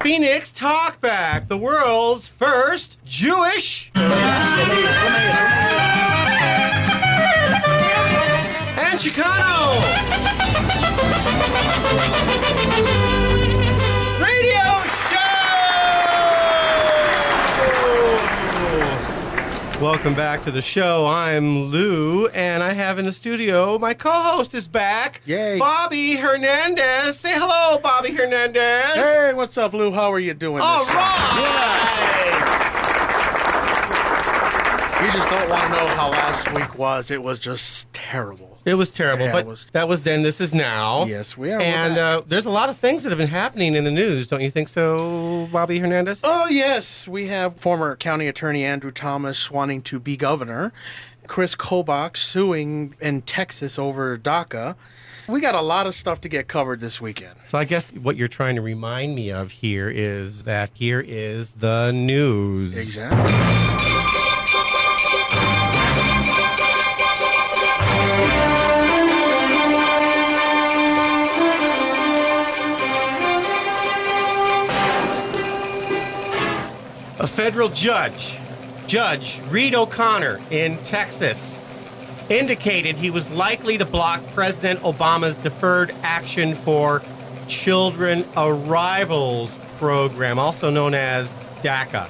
KFNX Talkback, the world's first Jewish and Chicano Radio Show! Welcome back to the show. I'm Lou, and I have in the studio, my co-host is back. Yay. Bobby Hernandez. Say hello, Bobby Hernandez. Hey, what's up, Lou? How are you doing? All right. You just don't want to know how last week was. It was just terrible. It was terrible, Yeah, but that was then, this is now. Yes, we are. And there's a lot of things that have been happening in the news, don't you think so, Bobby Hernandez? Oh, yes. We have former County Attorney Andrew Thomas wanting to be governor, Kris Kobach suing in Texas over DACA. We got a lot of stuff to get covered this weekend. So I guess what you're trying to remind me of here is that here is the news. Exactly. A federal judge, Judge Reed O'Connor in Texas, indicated he was likely to block President Obama's Deferred Action for Children Arrivals program, also known as DACA.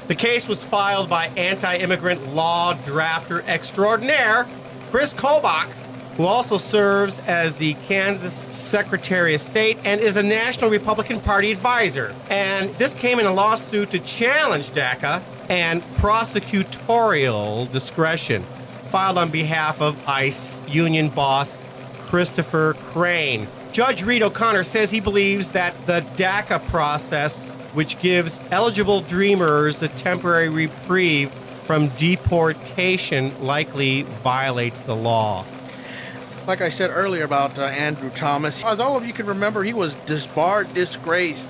The case was filed by anti-immigrant law drafter extraordinaire Kris Kobach, who also serves as the Kansas Secretary of State and is a National Republican Party advisor. And this came in a lawsuit to challenge DACA and prosecutorial discretion, filed on behalf of ICE union boss Christopher Crane. Judge Reed O'Connor says he believes that the DACA process, which gives eligible dreamers a temporary reprieve from deportation, likely violates the law. Like I said earlier about Andrew Thomas, as all of you can remember, he was disbarred, disgraced,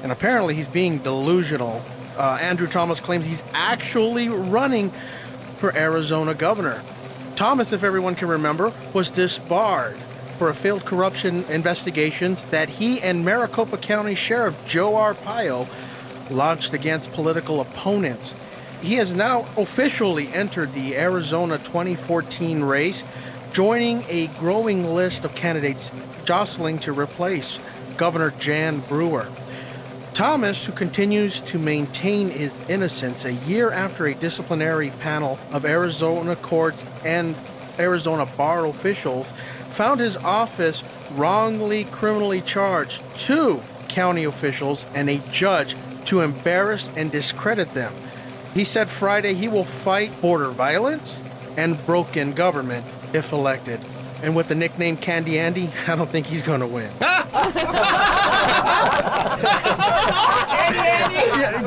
and apparently he's being delusional. Andrew Thomas claims he's actually running for Arizona governor. Thomas, if everyone can remember, was disbarred for a failed corruption investigations that he and Maricopa County Sheriff Joe Arpaio launched against political opponents. He has now officially entered the Arizona 2014 race, joining a growing list of candidates jostling to replace Governor Jan Brewer. Thomas, who continues to maintain his innocence a year after a disciplinary panel of Arizona courts and Arizona bar officials found his office wrongly criminally charged 2 county officials and a judge to embarrass and discredit them. He said Friday he will fight border violence and broken government if elected. And with the nickname Candy Andy, I don't think he's going to win.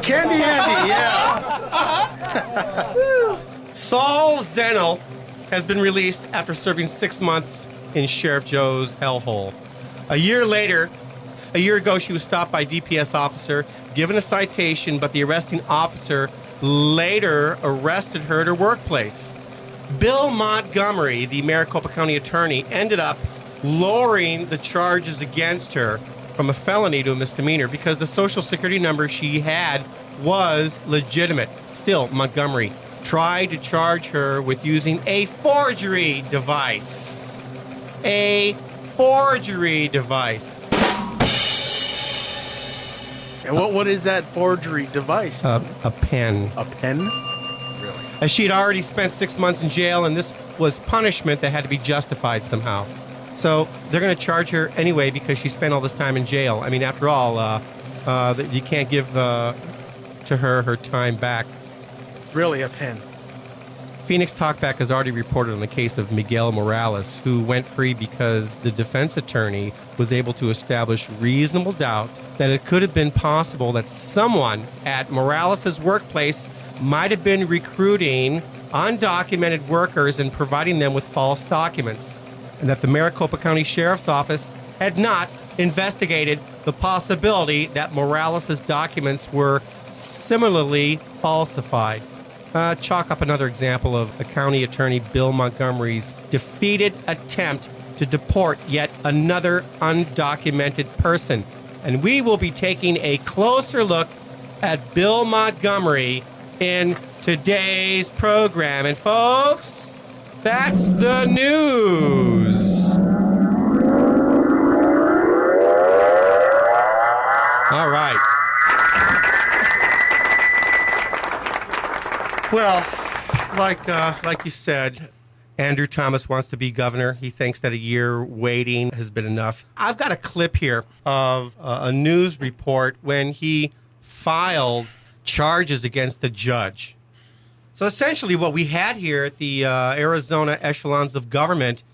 Candy Andy, yeah. Saul Zennel has been released after serving 6 months in Sheriff Joe's hellhole. A year ago, she was stopped by a DPS officer, given a citation, but the arresting officer later arrested her at her workplace. Bill Montgomery, the Maricopa County attorney, ended up lowering the charges against her from a felony to a misdemeanor because the Social Security number she had was legitimate. Still, Montgomery tried to charge her with using a forgery device. A forgery device. And what is that forgery device? A pen. A pen? As she had already spent 6 months in jail, and this was punishment that had to be justified somehow. So they're going to charge her anyway because she spent all this time in jail. I mean, after all, you can't give to her time back. Really, a pen. Phoenix Talkback has already reported on the case of Miguel Morales, who went free because the defense attorney was able to establish reasonable doubt that it could have been possible that someone at Morales' workplace might have been recruiting undocumented workers and providing them with false documents, and that the Maricopa County Sheriff's Office had not investigated the possibility that Morales' documents were similarly falsified. Chalk up another example of the County Attorney Bill Montgomery's defeated attempt to deport yet another undocumented person. And we will be taking a closer look at Bill Montgomery in today's program. And folks, that's the news. All right. Well, like you said, Andrew Thomas wants to be governor. He thinks that a year waiting has been enough. I've got a clip here of a news report when he filed charges against the judge. So essentially what we had here at the Arizona echelons of government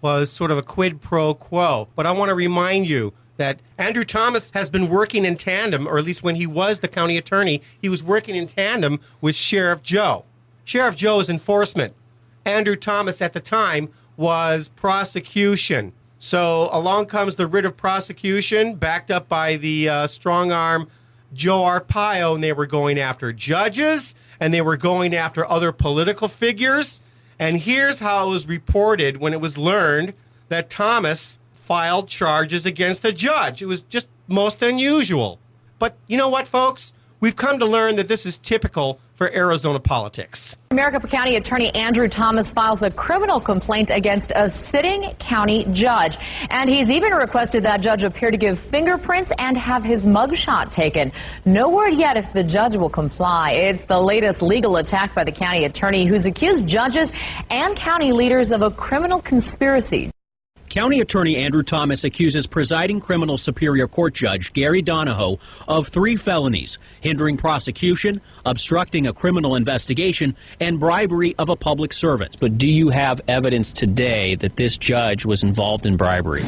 was sort of a quid pro quo. But I want to remind you that Andrew Thomas has been working in tandem, or at least when he was the county attorney, he was working in tandem with Sheriff Joe. Sheriff Joe is enforcement. Andrew Thomas at the time was prosecution. So along comes the writ of prosecution, backed up by the strong arm Joe Arpaio, and they were going after judges, and they were going after other political figures. And here's how it was reported when it was learned that Thomas filed charges against a judge. It was just most unusual. But you know what, folks? We've come to learn that this is typical for Arizona politics. Maricopa County Attorney Andrew Thomas files a criminal complaint against a sitting county judge. And he's even requested that judge appear to give fingerprints and have his mugshot taken. No word yet if the judge will comply. It's the latest legal attack by the county attorney, who's accused judges and county leaders of a criminal conspiracy. County Attorney Andrew Thomas accuses presiding criminal superior court judge Gary Donahoe of 3 felonies: hindering prosecution, obstructing a criminal investigation, and bribery of a public servant. But do you have evidence today that this judge was involved in bribery?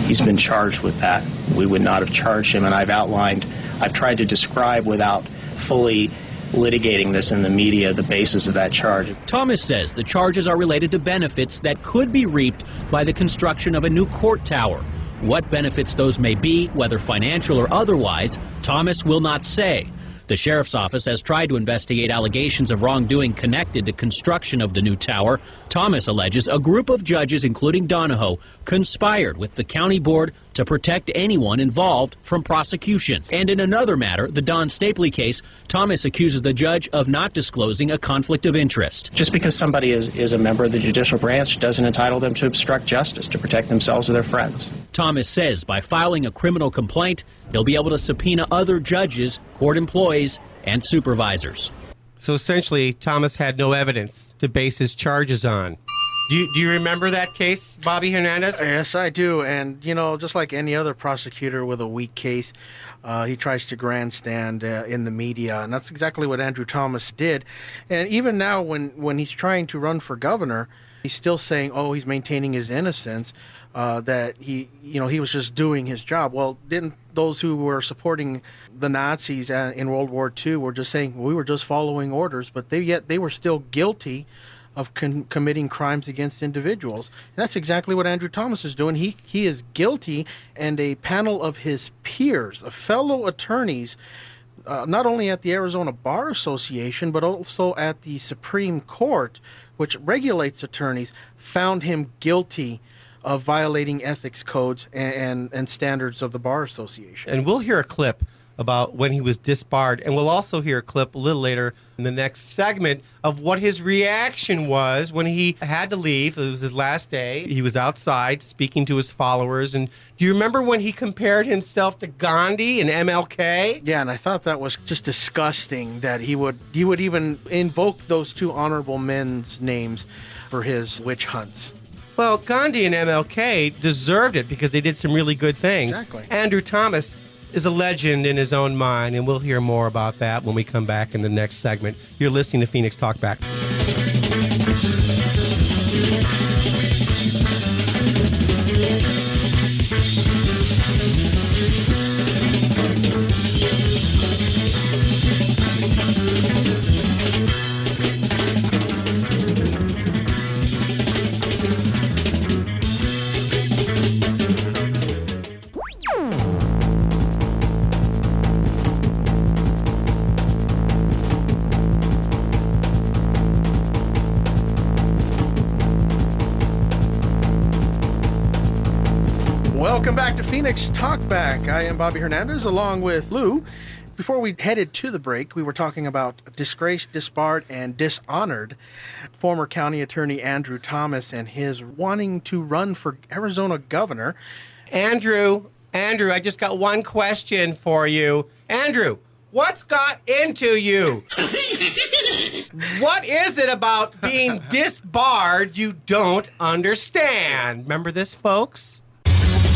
He's been charged with that. We would not have charged him, and I've tried to describe without fully litigating this in the media the basis of that charge. Thomas says the charges are related to benefits that could be reaped by the construction of a new court tower. What benefits those may be, whether financial or otherwise, Thomas will not say. The sheriff's office has tried to investigate allegations of wrongdoing connected to construction of the new tower. Thomas alleges a group of judges, including Donahoe, conspired with the county board to protect anyone involved from prosecution. And in another matter, the Don Stapley case, Thomas accuses the judge of not disclosing a conflict of interest. Just because somebody is a member of the judicial branch doesn't entitle them to obstruct justice, to protect themselves or their friends. Thomas says by filing a criminal complaint, he'll be able to subpoena other judges, court employees, and supervisors. So essentially, Thomas had no evidence to base his charges on. Do you remember that case, Bobby Hernandez? Yes, I do. And, just like any other prosecutor with a weak case, he tries to grandstand in the media. And that's exactly what Andrew Thomas did. And even now, when he's trying to run for governor, he's still saying, he's maintaining his innocence, that he was just doing his job. Well, didn't those who were supporting the Nazis in World War II were just saying, we were just following orders, but they were still guilty of committing crimes against individuals. And that's exactly what Andrew Thomas is doing. He is guilty, and a panel of his peers, of fellow attorneys, not only at the Arizona Bar Association, but also at the Supreme Court, which regulates attorneys, found him guilty of violating ethics codes and standards of the Bar Association. And we'll hear a clip about when he was disbarred, and we'll also hear a clip a little later in the next segment of what his reaction was when he had to leave. It was his last day. He was outside speaking to his followers. And do you remember when he compared himself to Gandhi and MLK? Yeah, and I thought that was just disgusting that he would even invoke those two honorable men's names for his witch hunts. Well, Gandhi and MLK deserved it because they did some really good things. Exactly. Andrew Thomas is a legend in his own mind, and we'll hear more about that when we come back in the next segment. You're listening to Phoenix Talkback. Welcome back to Phoenix Talkback. I am Bobby Hernandez along with Lou. Before we headed to the break, we were talking about disgraced, disbarred, and dishonored former county attorney Andrew Thomas and his wanting to run for Arizona governor. Andrew, I just got one question for you. Andrew, what's got into you? What is it about being disbarred you don't understand? Remember this, folks?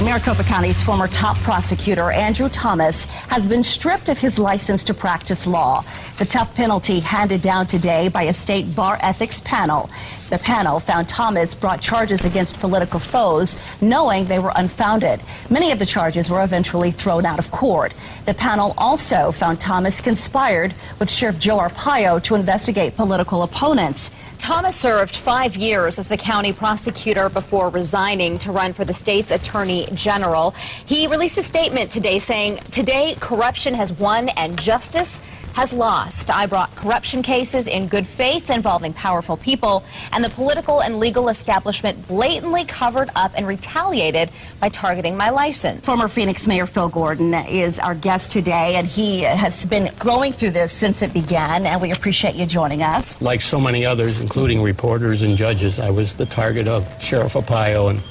Maricopa County's former top prosecutor, Andrew Thomas, has been stripped of his license to practice law. The tough penalty handed down today by a state bar ethics panel. The panel found Thomas brought charges against political foes, knowing they were unfounded. Many of the charges were eventually thrown out of court. The panel also found Thomas conspired with Sheriff Joe Arpaio to investigate political opponents. Thomas served 5 years as the county prosecutor before resigning to run for the state's attorney general. He released a statement today saying, "Today, corruption has won and justice has lost. I brought corruption cases in good faith involving powerful people, and the political and legal establishment blatantly covered up and retaliated by targeting my license." Former Phoenix Mayor Phil Gordon is our guest today, and he has been going through this since it began, and we appreciate you joining us. Like so many others, including reporters and judges, I was the target of Sheriff Arpaio. And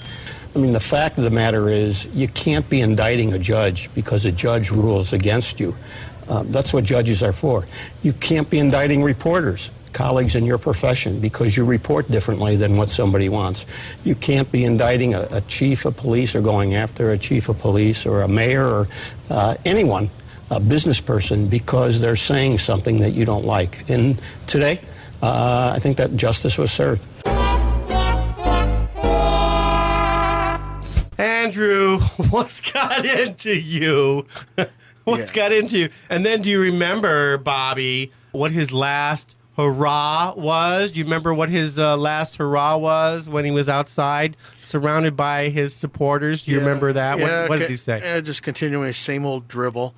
I mean, the fact of the matter is, you can't be indicting a judge because a judge rules against you. That's what judges are for. You can't be indicting reporters, colleagues in your profession, because you report differently than what somebody wants. You can't be indicting a chief of police or going after a chief of police or a mayor or anyone, a business person, because they're saying something that you don't like. And today, I think that justice was served. Andrew, what's got into you? What's got into you? And then do you remember, Bobby, what his last hurrah was? Do you remember what his last hurrah was when he was outside surrounded by his supporters? Do you remember that? What did he say? Just continuing the same old dribble,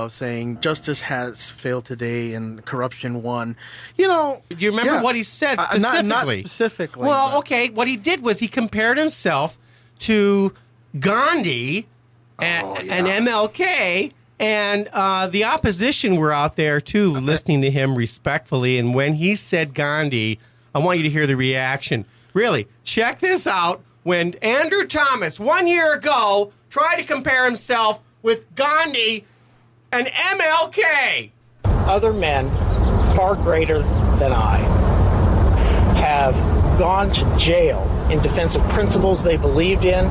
saying justice has failed today and corruption won. You know, do you remember what he said specifically? Not specifically. Well, okay. What he did was he compared himself to Gandhi and MLK, and the opposition were out there too, listening to him respectfully. And when he said Gandhi, I want you to hear the reaction. Really, check this out. When Andrew Thomas 1 year ago tried to compare himself with Gandhi and MLK. Other men far greater than I have gone to jail in defense of principles they believed in,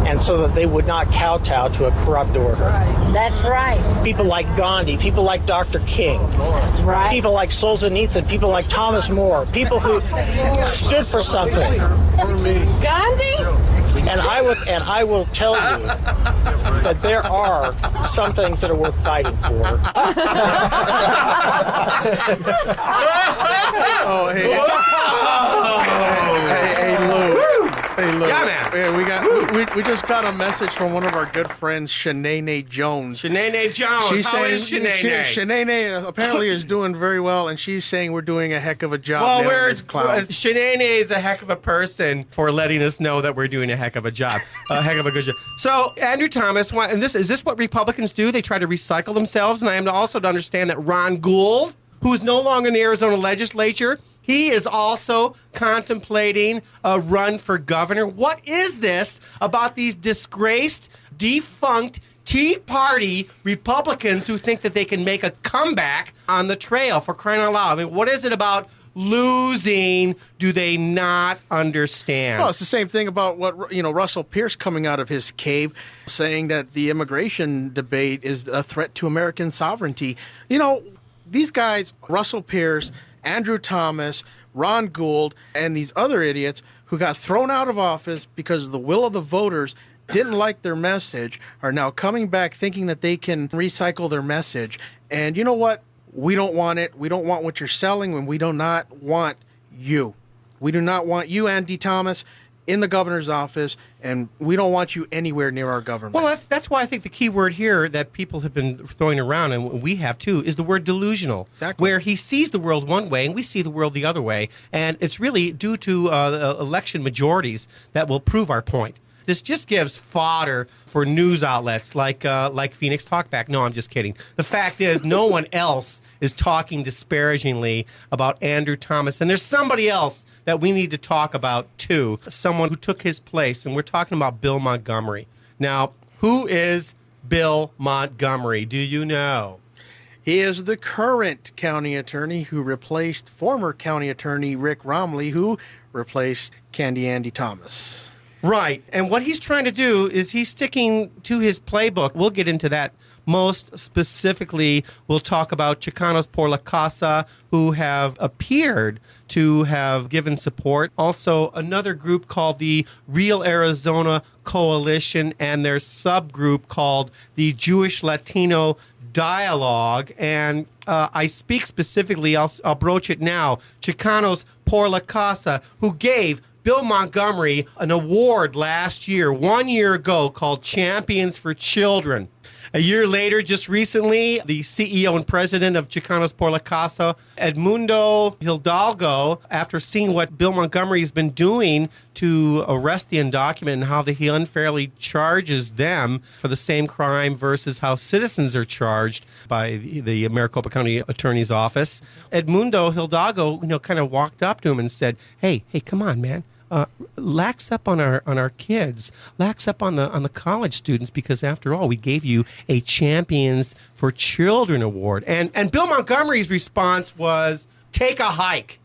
and so that they would not kowtow to a corrupt order. That's right. People like Gandhi, people like Dr. King, That's right. people like Solzhenitsyn, people like Thomas More, people who stood for something. Gandhi? And I will tell you that there are some things that are worth fighting for. Hey, Lou. Yeah, man. We just got a message from one of our good friends, Shanae Jones. Shanae Jones. She's How saying is Shanae? Shanae apparently is doing very well, and she's saying we're doing a heck of a job. Well, Shanae Shanae is a heck of a person for letting us know that we're doing a heck of a job, a heck of a good job. So Andrew Thomas, and is this what Republicans do? They try to recycle themselves, and I am also to understand that Ron Gould, who is no longer in the Arizona legislature, he is also contemplating a run for governor. What is this about these disgraced, defunct Tea Party Republicans who think that they can make a comeback on the trail, for crying out loud? I mean, what is it about losing do they not understand? Well, it's the same thing about what, Russell Pierce coming out of his cave saying that the immigration debate is a threat to American sovereignty. These guys, Russell Pierce, Andrew Thomas, Ron Gould, and these other idiots who got thrown out of office because the will of the voters didn't like their message, are now coming back thinking that they can recycle their message. And you know what? We don't want it. We don't want what you're selling, and we do not want you. We do not want you, Andy Thomas, in the governor's office, and we don't want you anywhere near our government. Well, that's why I think the key word here that people have been throwing around, and we have too, is the word delusional. Exactly. Where he sees the world one way and we see the world the other way, and it's really due to election majorities that will prove our point. This just gives fodder for news outlets like Phoenix Talkback. No, I'm just kidding. The fact is, no one else is talking disparagingly about Andrew Thomas. And there's somebody else that we need to talk about, too. Someone who took his place. And we're talking about Bill Montgomery. Now, who is Bill Montgomery? Do you know? He is the current county attorney who replaced former county attorney Rick Romley, who replaced Candy Andy Thomas. Right. And what he's trying to do is he's sticking to his playbook. We'll get into that. Most specifically, we'll talk about Chicanos por la Casa, who have appeared to have given support. Also, another group called the Real Arizona Coalition and their subgroup called the Jewish Latino Dialogue. And I speak specifically, I'll broach it now, Chicanos por la Casa, who gave Bill Montgomery an award last year, 1 year ago, called Champions for Children. A year later, just recently, the CEO and president of Chicanos por la Casa, Edmundo Hidalgo, after seeing what Bill Montgomery has been doing to arrest the undocumented and how he unfairly charges them for the same crime versus how citizens are charged by the Maricopa County Attorney's Office, Edmundo Hidalgo, kind of walked up to him and said, "Hey, come on, man. Lax up on our kids, lax up on the college students, because after all, we gave you a Champions for Children award." And Bill Montgomery's response was, "Take a hike."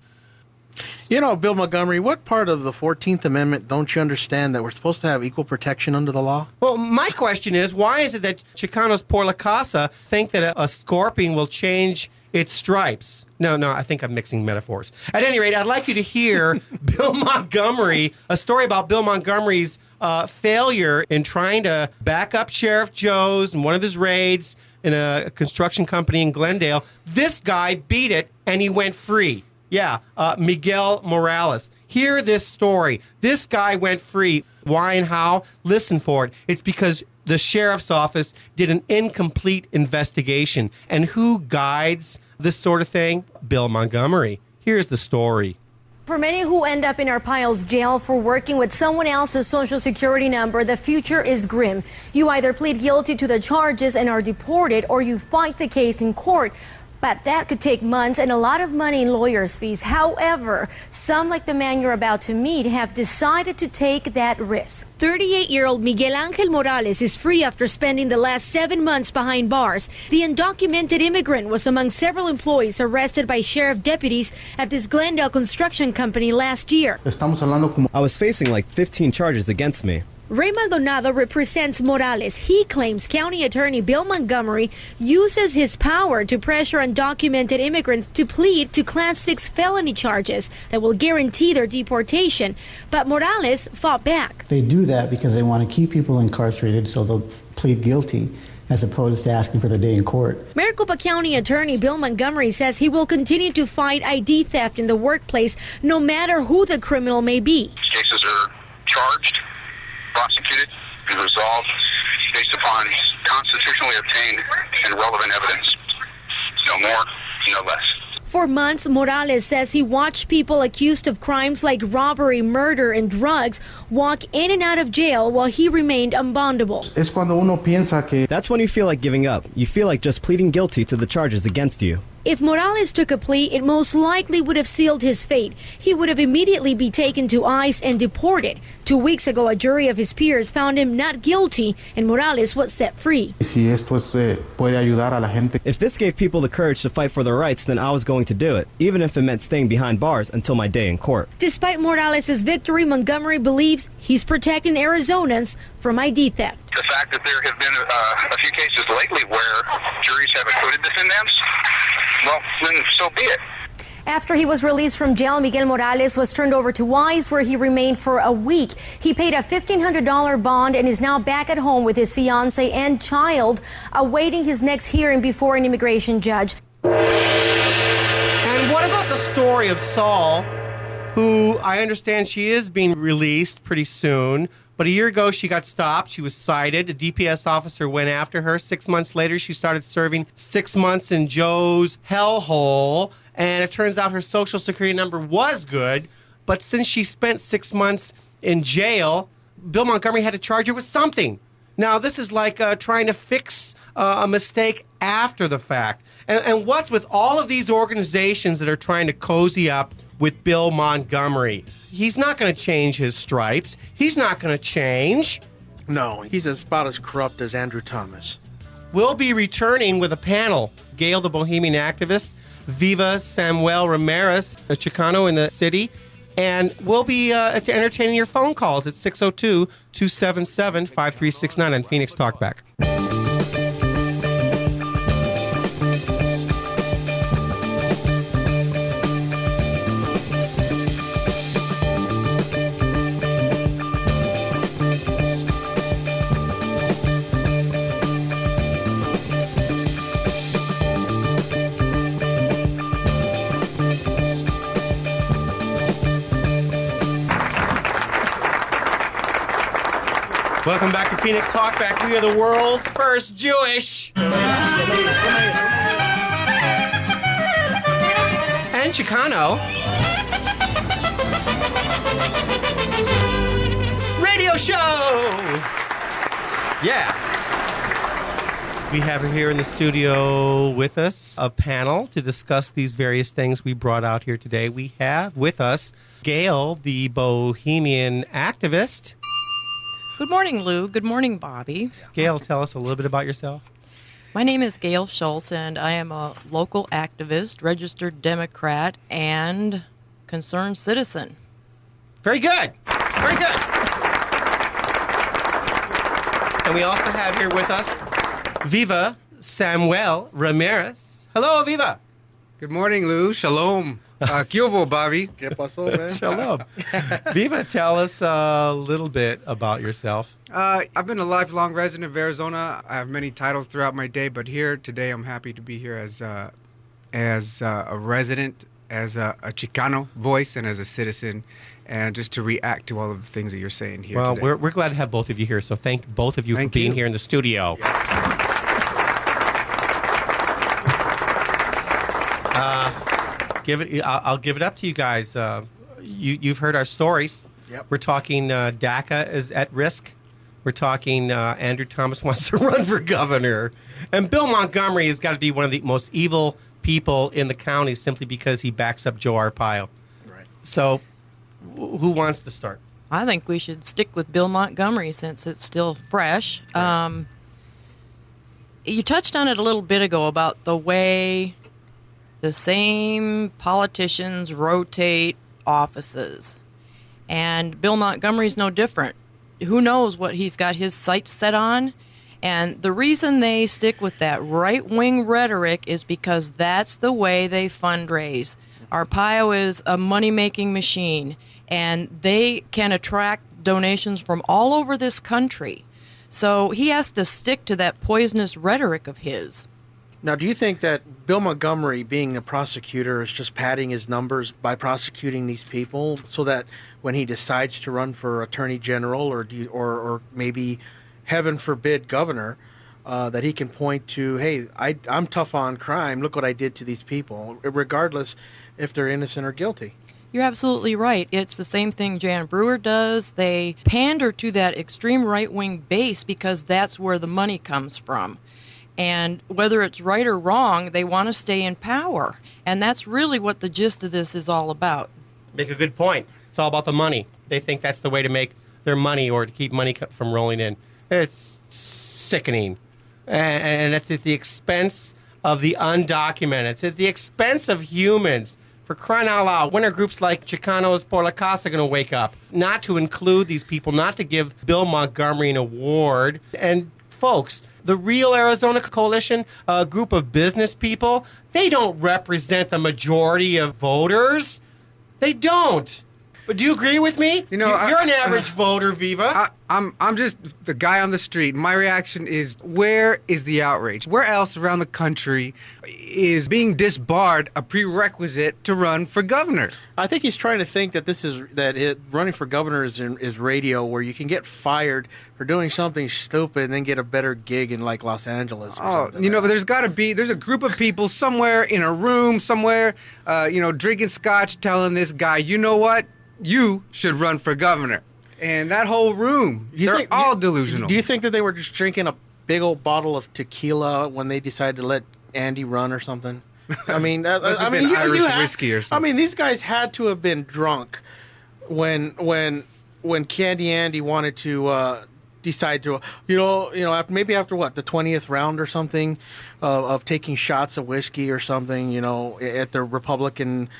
Bill Montgomery, what part of the 14th Amendment don't you understand that we're supposed to have equal protection under the law? Well, my question is, why is it that Chicanos por la Casa think that a scorpion will change its stripes? No, I think I'm mixing metaphors. At any rate, I'd like you to hear Bill Montgomery, a story about Bill Montgomery's failure in trying to back up Sheriff Joe's in one of his raids in a construction company in Glendale. This guy beat it, and he went free. Yeah, Miguel Morales. Hear this story. This guy went free. Why and how? Listen for it. It's because the sheriff's office did an incomplete investigation. And who guides this sort of thing? Bill Montgomery. Here's the story. For many who end up in Arpaio's jail for working with someone else's social security number, the future is grim. You either plead guilty to the charges and are deported, or you fight the case in court. But that could take months and a lot of money in lawyers' fees. However, some, like the man you're about to meet, have decided to take that risk. 38-year-old Miguel Angel Morales is free after spending the last 7 months behind bars. The undocumented immigrant was among several employees arrested by sheriff deputies at this Glendale construction company last year. I was facing like 15 charges against me. Ray Maldonado represents Morales. He claims County Attorney Bill Montgomery uses his power to pressure undocumented immigrants to plead to Class 6 felony charges that will guarantee their deportation. But Morales fought back. They do that because they want to keep people incarcerated, so they'll plead guilty as opposed to asking for the day in court. Maricopa County Attorney Bill Montgomery says he will continue to fight ID theft in the workplace no matter who the criminal may be. Cases are charged, prosecuted, and resolved based upon constitutionally obtained and relevant evidence. No more, no less. For months, Morales says he watched people accused of crimes like robbery, murder, and drugs walk in and out of jail while he remained unbondable. That's when you feel like giving up. You feel like just pleading guilty to the charges against you. If Morales took a plea, it most likely would have sealed his fate. He would have immediately be taken to ICE and deported. 2 weeks ago, a jury of his peers found him not guilty, and Morales was set free. If this gave people the courage to fight for their rights, then I was going to do it, even if it meant staying behind bars until my day in court. Despite Morales' victory, Montgomery believes he's protecting Arizonans from ID theft. The fact that there have been a few cases lately where juries have acquitted defendants, well, then so be it. After he was released from jail, Miguel Morales was turned over to ICE, where he remained for a week. He paid a $1,500 bond and is now back at home with his fiancée and child, awaiting his next hearing before an immigration judge. And what about the story of Saul, who I understand she is being released pretty soon? But a year ago, she got stopped. She was cited. A DPS officer went after her. 6 months later, she started serving 6 months in Joe's hellhole. And it turns out her social security number was good. But since she spent 6 months in jail, Bill Montgomery had to charge her with something. Now, this is like trying to fix a mistake after the fact. And what's with all of these organizations that are trying to cozy up with Bill Montgomery? He's not going to change his stripes. He's not going to change. No, he's about as corrupt as Andrew Thomas. We'll be returning with a panel. Gail, the Bohemian Activist, Viva, Samuel Ramirez, a Chicano in the city, and we'll be entertaining your phone calls at 602-277-5369 on Phoenix Talkback. Welcome back to Phoenix Talkback. We are the world's first Jewish and Chicano radio show. Yeah. We have here in the studio with us a panel to discuss these various things we brought out here today. We have with us Gail, the Bohemian Activist. Good morning, Lou. Good morning, Bobby. Gail, tell us a little bit about yourself. My name is Gail Schultz, and I am a local activist, registered Democrat, and concerned citizen. Very good. Very good. And we also have here with us Viva Samuel Ramirez. Hello, Viva. Good morning, Lou. Shalom. Kyovo, Bobby. ¿Qué pasó, man? Shalom. Viva, tell us a little bit about yourself. I've been a lifelong resident of Arizona. I have many titles throughout my day, but here today I'm happy to be here as a resident, as a Chicano voice, and as a citizen, and just to react to all of the things that you're saying here today. Well, we're glad to have both of you here, so thank both of you for being here in the studio. I'll give it up to you guys. You've heard our stories. Yep. We're talking DACA is at risk. We're talking Andrew Thomas wants to run for governor. And Bill Montgomery has got to be one of the most evil people in the county simply because he backs up Joe Arpaio. Right. So who wants to start? I think we should stick with Bill Montgomery since it's still fresh. Right. You touched on it a little bit ago about the way the same politicians rotate offices. And Bill Montgomery's no different. Who knows what he's got his sights set on? And the reason they stick with that right-wing rhetoric is because that's the way they fundraise. Arpaio is a money-making machine, and they can attract donations from all over this country. So he has to stick to that poisonous rhetoric of his. Now, do you think that Bill Montgomery, being a prosecutor, is just padding his numbers by prosecuting these people so that when he decides to run for attorney general or maybe, heaven forbid, governor, that he can point to, hey, I'm tough on crime. Look what I did to these people, regardless if they're innocent or guilty? You're absolutely right. It's the same thing Jan Brewer does. They pander to that extreme right-wing base because that's where the money comes from. And whether it's right or wrong, they want to stay in power. And that's really what the gist of this is all about. Make a good point. It's all about the money. They think that's the way to make their money or to keep money from rolling in. It's sickening. And it's at the expense of the undocumented. It's at the expense of humans. For crying out loud, when are groups like Chicanos por la Casa going to wake up? Not to include these people, not to give Bill Montgomery an award. And folks, the Real Arizona Coalition, a group of business people, they don't represent the majority of voters. They don't. But do you agree with me? You know, you're an average voter, Viva. I'm just the guy on the street. My reaction is, where is the outrage? Where else around the country is being disbarred a prerequisite to run for governor? I think he's trying to think that running for governor is radio, where you can get fired for doing something stupid and then get a better gig in like Los Angeles. Or something. But there's a group of people somewhere in a room somewhere, drinking scotch, telling this guy, you know what? You should run for governor. And that whole room, they're all delusional. Do you think that they were just drinking a big old bottle of tequila when they decided to let Andy run or something? I mean, Irish whiskey or something. I mean, these guys had to have been drunk when Candy Andy wanted to decide to, maybe after what, the 20th round or something of taking shots of whiskey or something, at the Republican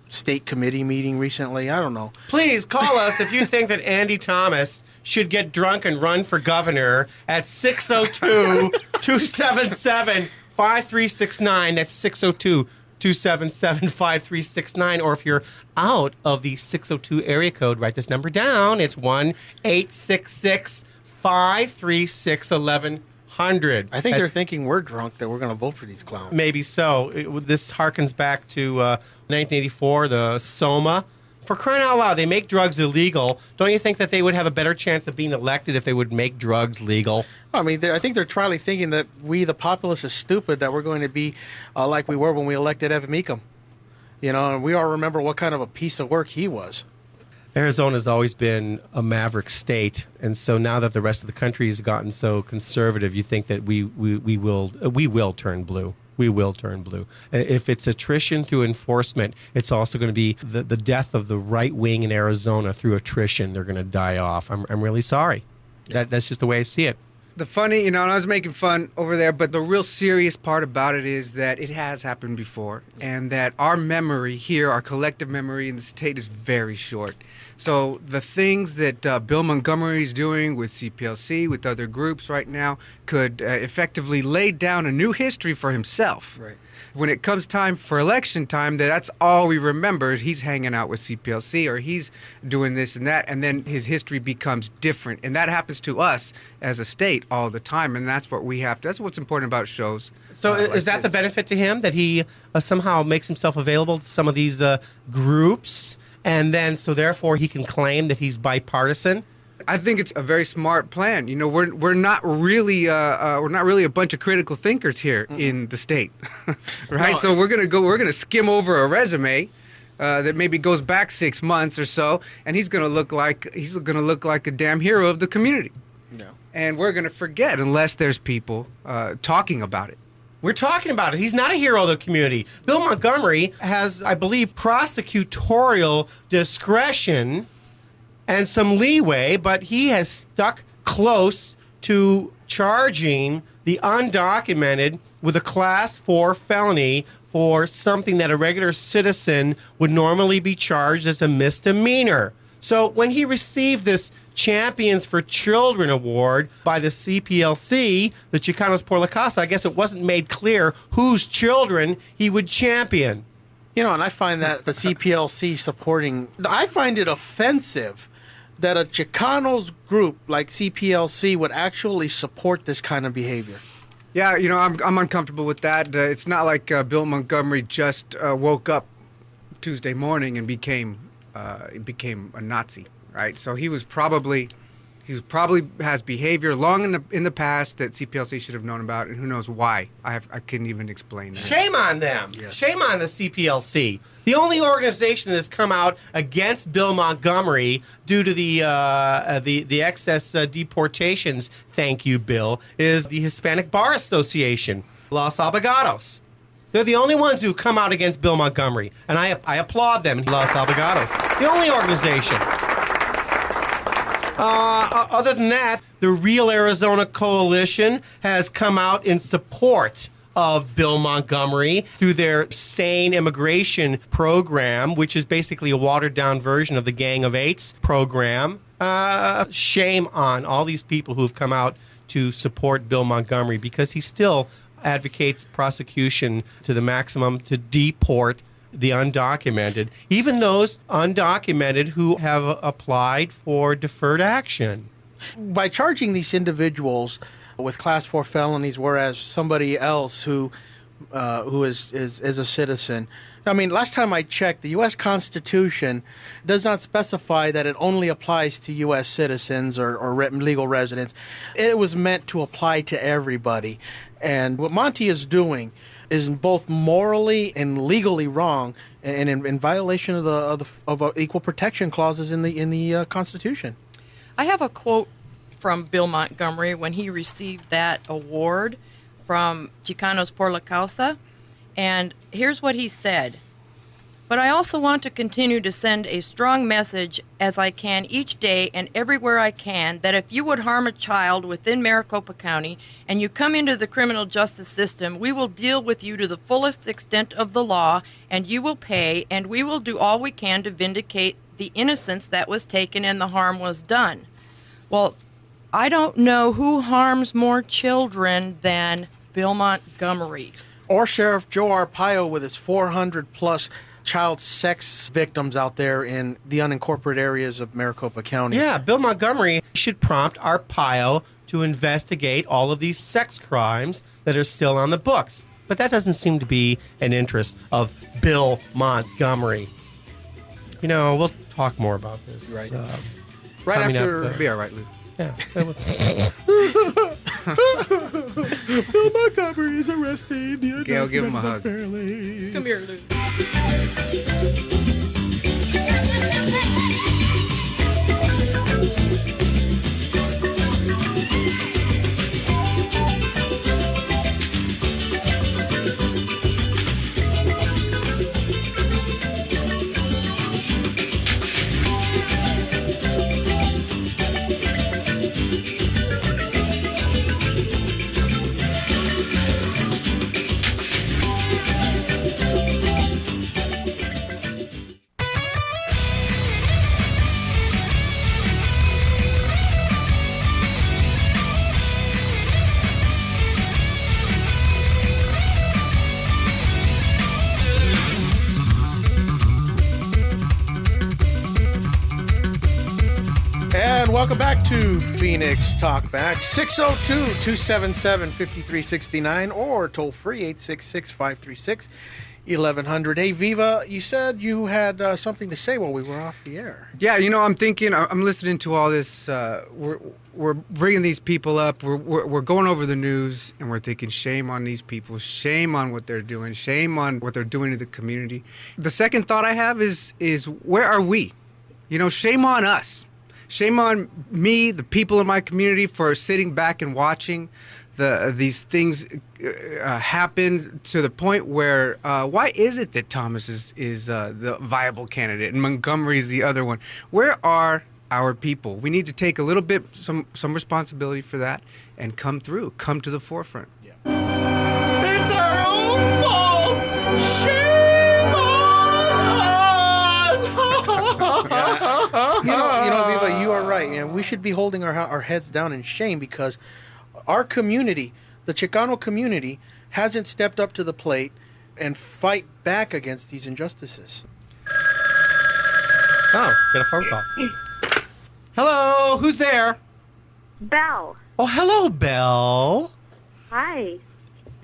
state committee meeting recently. I don't know. Please call us if you think that Andy Thomas should get drunk and run for governor at 602-277-5369. That's 602-277-5369. Or if you're out of the 602 area code, write this number down. It's 1-866-536-1100. I think they're thinking we're drunk, that we're going to vote for these clowns. Maybe so. This harkens back to 1984, the SOMA. For crying out loud, they make drugs illegal. Don't you think that they would have a better chance of being elected if they would make drugs legal? I mean, I think they're trying thinking that we, the populace, is stupid, that we're going to be like we were when we elected Evan Meekum. And we all remember what kind of a piece of work he was. Arizona's always been a maverick state, and so now that the rest of the country has gotten so conservative, you think that we will turn blue. We will turn blue. If it's attrition through enforcement, it's also going to be the death of the right wing in Arizona through attrition. They're going to die off. I'm really sorry. Yeah. That's just the way I see it. The funny, and I was making fun over there, but the real serious part about it is that it has happened before, and that our memory here, our collective memory in the state, is very short. So the things that Bill Montgomery is doing with CPLC, with other groups right now, could effectively lay down a new history for himself. Right. When it comes time for election time, that's all we remember. He's hanging out with CPLC, or he's doing this and that, and then his history becomes different. And that happens to us as a state all the time, and that's what we have to. That's what's important about shows. So is that the benefit to him, that he somehow makes himself available to some of these groups, and then so therefore he can claim that he's bipartisan? I think it's a very smart plan. We're not really a bunch of critical thinkers here in the state, right? No. So we're gonna skim over a resume that maybe goes back 6 months or so, and he's gonna look like a damn hero of the community. Yeah. And we're gonna forget unless there's people talking about it. We're talking about it. He's not a hero of the community. Bill Montgomery has, I believe, prosecutorial discretion and some leeway, but he has stuck close to charging the undocumented with a Class 4 felony for something that a regular citizen would normally be charged as a misdemeanor. So when he received this Champions for Children award by the CPLC, the Chicanos por la Casa, I guess it wasn't made clear whose children he would champion. And I find that the CPLC I find it offensive that a Chicanos group like CPLC would actually support this kind of behavior. Yeah, I'm uncomfortable with that. It's not like Bill Montgomery just woke up Tuesday morning and became a Nazi, right? So he probably has behavior long in the past that CPLC should have known about, and who knows why. I couldn't even explain that. Shame on them. Yes. Shame on the CPLC. The only organization that has come out against Bill Montgomery due to the excess deportations, thank you, Bill, is the Hispanic Bar Association, Los Abogados. They're the only ones who come out against Bill Montgomery, and I applaud them, Los Abogados. The only organization. Other than that, the Real Arizona Coalition has come out in support of Bill Montgomery through their sane immigration program, which is basically a watered-down version of the Gang of Eights program. Shame on all these people who have come out to support Bill Montgomery, because he still advocates prosecution to the maximum to deport the undocumented, even those undocumented who have applied for deferred action. By charging these individuals with Class 4 felonies, whereas somebody else who is a citizen. I mean, last time I checked, the U.S. Constitution does not specify that it only applies to U.S. citizens or legal residents. It was meant to apply to everybody. And what Monty is doing is both morally and legally wrong, and in violation of the equal protection clauses in the Constitution. I have a quote from Bill Montgomery when he received that award from Chicanos por la Causa, and here's what he said. But I also want to continue to send a strong message as I can each day and everywhere I can that if you would harm a child within Maricopa County and you come into the criminal justice system, we will deal with you to the fullest extent of the law and you will pay, and we will do all we can to vindicate the innocence that was taken and the harm was done. Well, I don't know who harms more children than Bill Montgomery. Or Sheriff Joe Arpaio with his 400-plus child sex victims out there in the unincorporated areas of Maricopa County. Yeah, Bill Montgomery should prompt Arpaio to investigate all of these sex crimes that are still on the books. But that doesn't seem to be an interest of Bill Montgomery. You know, we'll talk more about this. Right. Right after... It'll be all right, Lou. Yeah. Bill Montgomery is arrested. Gail, give him a hug. Fairly. Come here, Lou. Welcome back to Phoenix Talkback, 602-277-5369 or toll free 866-536-1100. Hey, Viva, you said you had something to say while we were off the air. Yeah, you know, I'm thinking, I'm listening to all this. We're bringing these people up. We're going over the news, and we're thinking, shame on these people, shame on what they're doing, shame on what they're doing to the community. The second thought I have is where are we? You know, shame on us. Shame on me, the people in my community, for sitting back and watching these things happen to the point where why is it that Thomas is the viable candidate and Montgomery's the other one? Where are our people? We need to take a little bit some responsibility for that and come to the forefront. Yeah. It's our own fault. Shame on us. You know, Viva, you are right, and we should be holding our heads down in shame because our community, the Chicano community, hasn't stepped up to the plate and fight back against these injustices. Oh, get a phone call. Hello, who's there? Belle. Oh, hello, Belle. Hi.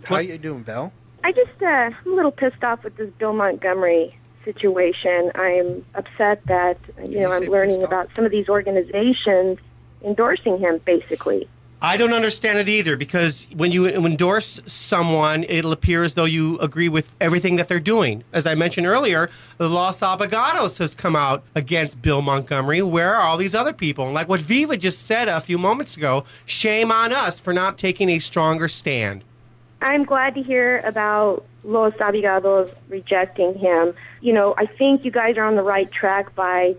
How you doing, Belle? I'm a little pissed off with this Bill Montgomery situation. I'm upset that, I'm learning about some of these organizations endorsing him, basically. I don't understand it either, because when you endorse someone, it'll appear as though you agree with everything that they're doing. As I mentioned earlier, the Los Abogados has come out against Bill Montgomery. Where are all these other people? And like what Viva just said a few moments ago, shame on us for not taking a stronger stand. I'm glad to hear about Los Abogados rejecting him. You know, I think you guys are on the right track by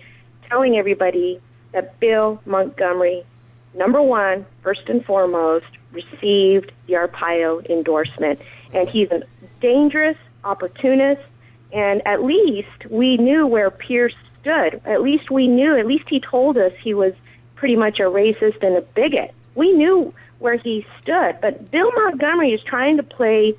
telling everybody that Bill Montgomery, number one, first and foremost, received the Arpaio endorsement. And he's a dangerous opportunist, and at least we knew where Pierce stood. At least he told us he was pretty much a racist and a bigot. We knew where he stood. But Bill Montgomery is trying to play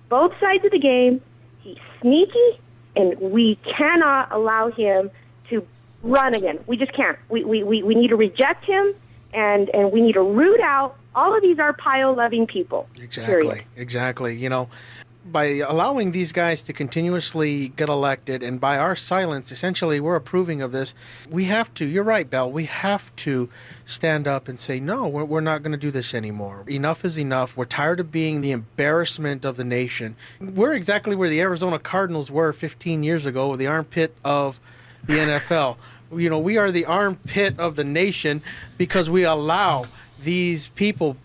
both sides of the game. He's sneaky, and we cannot allow him to run again. We just can't. We need to reject him, and we need to root out all of these Arpaio-loving people. Exactly. Period. Exactly. You know, by allowing these guys to continuously get elected, and by our silence, essentially, we're approving of this. We have to, you're right, Belle, we have to stand up and say, no, we're not going to do this anymore. Enough is enough. We're tired of being the embarrassment of the nation. We're exactly where the Arizona Cardinals were 15 years ago, the armpit of the NFL. You know, we are the armpit of the nation because we allow these people,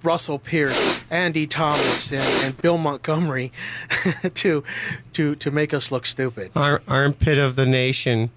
Russell Pierce, Andy Thomas, and Bill Montgomery, to make us look stupid. Armpit of the nation,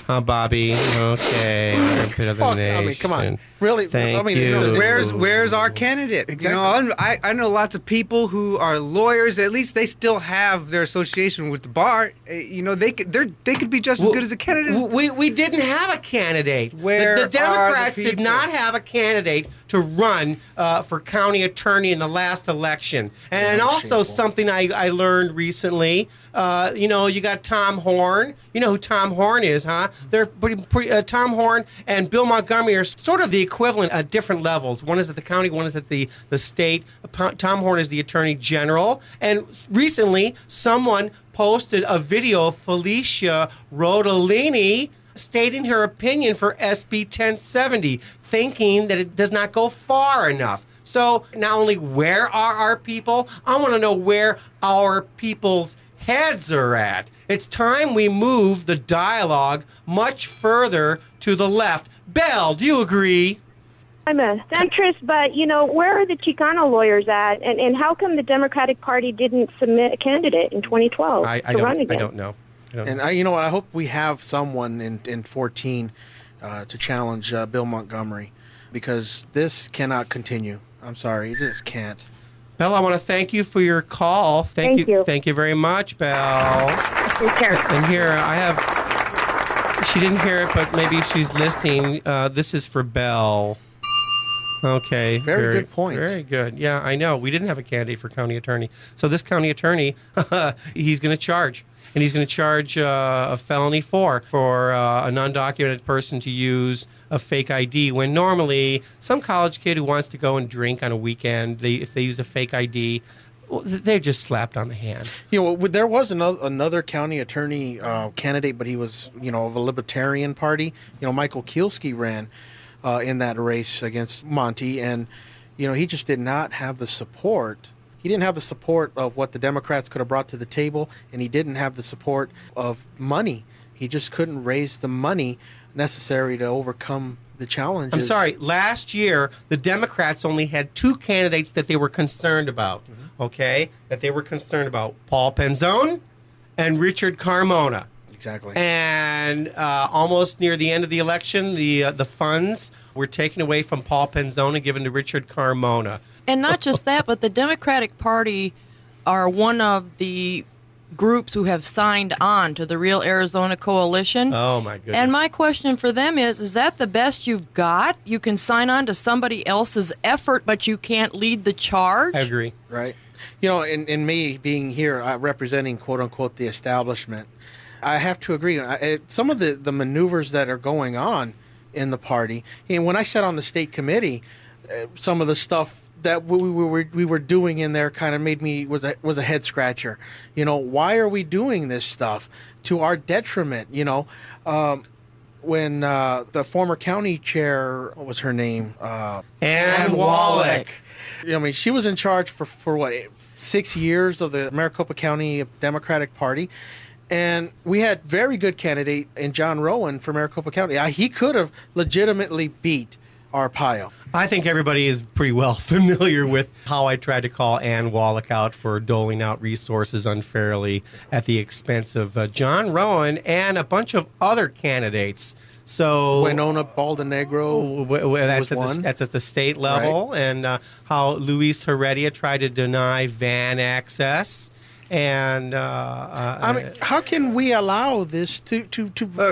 huh, Bobby? Okay, armpit of the nation. I mean, come on, really? Thank you. Where's our candidate? Exactly. You know, I know lots of people who are lawyers. At least they still have their association with the bar. You know, they could be just as good as a candidate. We didn't have a candidate. Where the Democrats are the did not have a candidate to run for county attorney in the last election. And also something I learned recently. You know, you got Tom Horn. You know who Tom Horn is, huh? They're pretty Tom Horn and Bill Montgomery are sort of the equivalent at different levels. One is at the county, one is at the state. Tom Horn is the attorney general. And recently, someone posted a video of Felicia Rodolini stating her opinion for SB 1070, thinking that it does not go far enough. So not only where are our people, I want to know where our people's heads are at. It's time we move the dialogue much further to the left. Belle, do you agree? I'm a centrist, but, you know, where are the Chicano lawyers at? And how come the Democratic Party didn't submit a candidate in 2012 to run again? I don't know. You know what? I hope we have someone in 14 to challenge Bill Montgomery, because this cannot continue. I'm sorry, it just can't. Belle, I want to thank you for your call. Thank you. Thank you very much, Belle. Take care. And here I have, she didn't hear it, but maybe she's listening. This is for Belle. Okay. Very good points. Very good. Yeah, I know. We didn't have a candidate for county attorney. So this county attorney, he's going to charge. And he's going to charge a felony for an undocumented person to use a fake ID, when normally some college kid who wants to go and drink on a weekend, if they use a fake ID, they're just slapped on the hand. You know, there was another county attorney candidate, but he was, you know, of a Libertarian Party. You know, Michael Kielski ran in that race against Monty, and, you know, he just did not have the support. He didn't have the support of what the Democrats could have brought to the table, and he didn't have the support of money. He just couldn't raise the money necessary to overcome the challenges. I'm sorry. Last year, the Democrats only had two candidates that they were concerned about, okay? That they were concerned about, Paul Penzone and Richard Carmona. Exactly. And almost near the end of the election, the funds were taken away from Paul Penzone and given to Richard Carmona. And not just that, but the Democratic Party are one of the groups who have signed on to the Real Arizona Coalition. Oh, my goodness. And my question for them is that the best you've got? You can sign on to somebody else's effort, but you can't lead the charge? I agree. Right. You know, in me being here representing, quote-unquote, the establishment, I have to agree. Some of the maneuvers that are going on in the party, and when I sat on the state committee, some of the stuff that we were doing in there kind of made me was a head scratcher. You know, why are we doing this stuff to our detriment? You know, when the former county chair, what was her name? Ann Wallach. I mean, she was in charge for what, 6 years of the Maricopa County Democratic Party. And we had very good candidate in John Rowan for Maricopa County. He could have legitimately beat Arpaio. I think everybody is pretty well familiar with how I tried to call Ann Wallach out for doling out resources unfairly at the expense of John Rowan and a bunch of other candidates. So Winona Baldenegro that's at the state level, right. And how Luis Heredia tried to deny van access. And I mean, how can we allow this to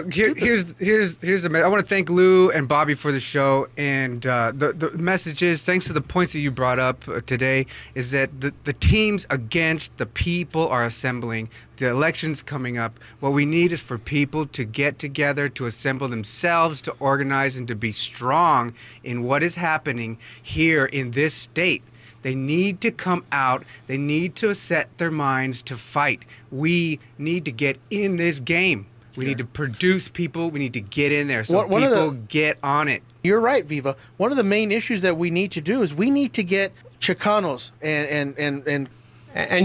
here's the I want to thank Lou and Bobby for the show, and the message is, thanks to the points that you brought up today, is that the teams against the people are assembling. The election's coming up. What we need is for people to get together, to assemble themselves, to organize, and to be strong in what is happening here in this state. They need to come out. They need to set their minds to fight. We need to get in this game. We need to produce people. We need to get in there so people get on it. You're right, Viva. One of the main issues that we need to do is we need to get Chicanos and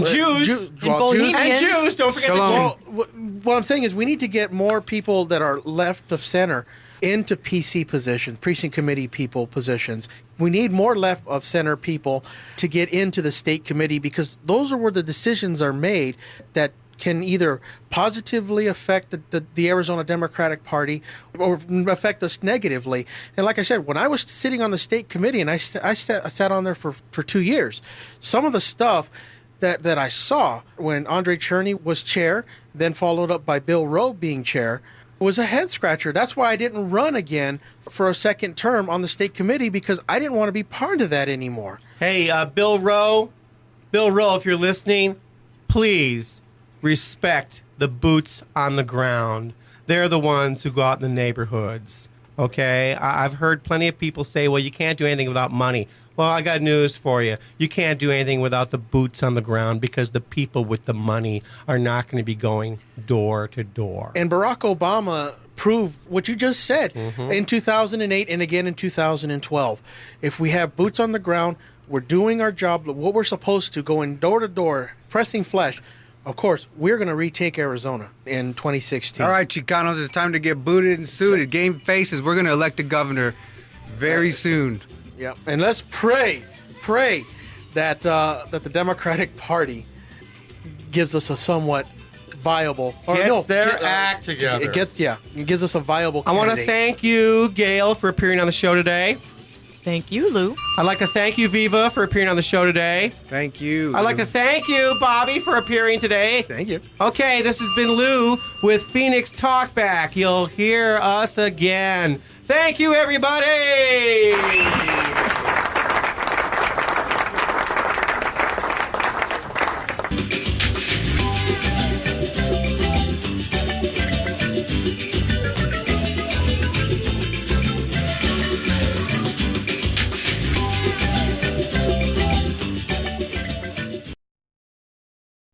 Jews, Jews, don't forget the Jews. What I'm saying is we need to get more people that are left of center into PC positions, precinct committee people positions. We need more left of center people to get into the state committee, because those are where the decisions are made that can either positively affect the Arizona Democratic Party or affect us negatively. And like I said, when I was sitting on the state committee, and I sat on there for 2 years, some of the stuff that I saw when Andre Cherney was chair, then followed up by Bill Rowe being chair, was a head scratcher. That's why I didn't run again for a second term on the state committee, because I didn't want to be part of that anymore. Hey, Bill Rowe, if you're listening, please respect the boots on the ground. They're the ones who go out in the neighborhoods, okay? I've heard plenty of people say, well, you can't do anything without money. Well, I got news for you. You can't do anything without the boots on the ground, because the people with the money are not going to be going door to door. And Barack Obama proved what you just said in 2008 and again in 2012. If we have boots on the ground, we're doing our job, what we're supposed to, going door to door, pressing flesh. Of course, we're going to retake Arizona in 2016. All right, Chicanos, it's time to get booted and suited. Game faces. We're going to elect a governor very soon. Yeah, and let's pray that the Democratic Party gives us a somewhat viable, act together. It gives us a viable candidate. I want to thank you, Gail, for appearing on the show today. Thank you, Lou. I'd like to thank you, Viva, for appearing on the show today. Thank you. I'd like to thank you, Bobby, for appearing today. Thank you. Okay, this has been Lou with Phoenix Talkback. You'll hear us again. Thank you, everybody.